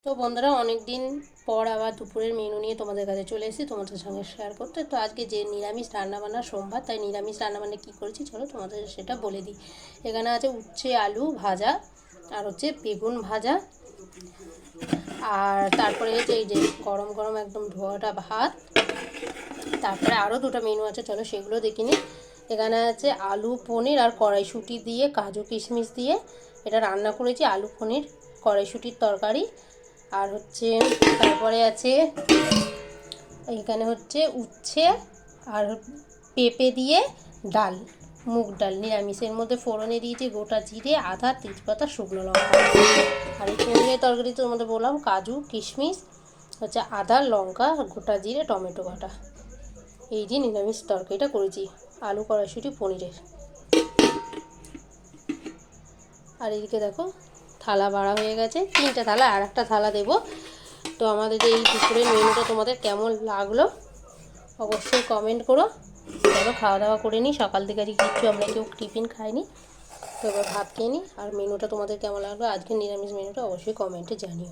তো বন্ধুরা, অনেক দিন পর আবার দুপুরের মেনু নিয়ে তোমাদের কাছে চলে এসেছি তোমাদের সঙ্গে শেয়ার করতে। তো আজকে যে নিরামিষ রান্নাবান্না সোমবার, তাই নিরামিষ রান্নাবান্না কী করেছি চলো তোমাদের সেটা বলে দিই। এখানে আছে উচ্ছে আলু ভাজা, আর হচ্ছে বেগুন ভাজা, আর তারপরে হচ্ছে এই যে গরম গরম একদম ধোয়াটা ভাত। তারপরে আরও দুটো মেনু আছে, চলো সেগুলো দেখিনি। এখানে আছে আলু পনির আর কড়াইশুঁটি দিয়ে কাজু কিশমিশ দিয়ে এটা রান্না করেছি, আলু পনির কড়াইশুঁটির তরকারি। আর হচ্ছে তারপরে আছে এখানে হচ্ছে উচ্ছে আর পেঁপে দিয়ে ডাল, মুগ ডাল নিরামিষের মধ্যে ফোড়নে দিয়েছি গোটা জিরে, আদা, তেজপাতা, শুকনো লঙ্কা। আর এই পনিরের তরকারি তোর মধ্যে বললাম কাজু কিশমিশ, হচ্ছে আদা, লঙ্কা, গোটা জিরে, টমেটো বাটা। এই যে নিরামিষ তরকারিটা করেছি আলু কড়াইশুঁটি পনিরের। আর এদিকে দেখো থালা বাড়া হয়ে গেছে, 3টে থালা, আর একটা থালা দেবো। তো আমাদের এই দুপুরের মেনুটা তোমাদের কেমন লাগলো অবশ্যই কমেন্ট করো। চলো খাওয়া দাওয়া করে নিই, সকাল থেকে আজকে কিচ্ছু আমরা কেউ টিফিন খাইনি। তো এবার ভাত খেয়ে নিই। আর মেনুটা তোমাদের কেমন লাগলো আজকের নিরামিষ মেনুটা অবশ্যই কমেন্টে জানিও।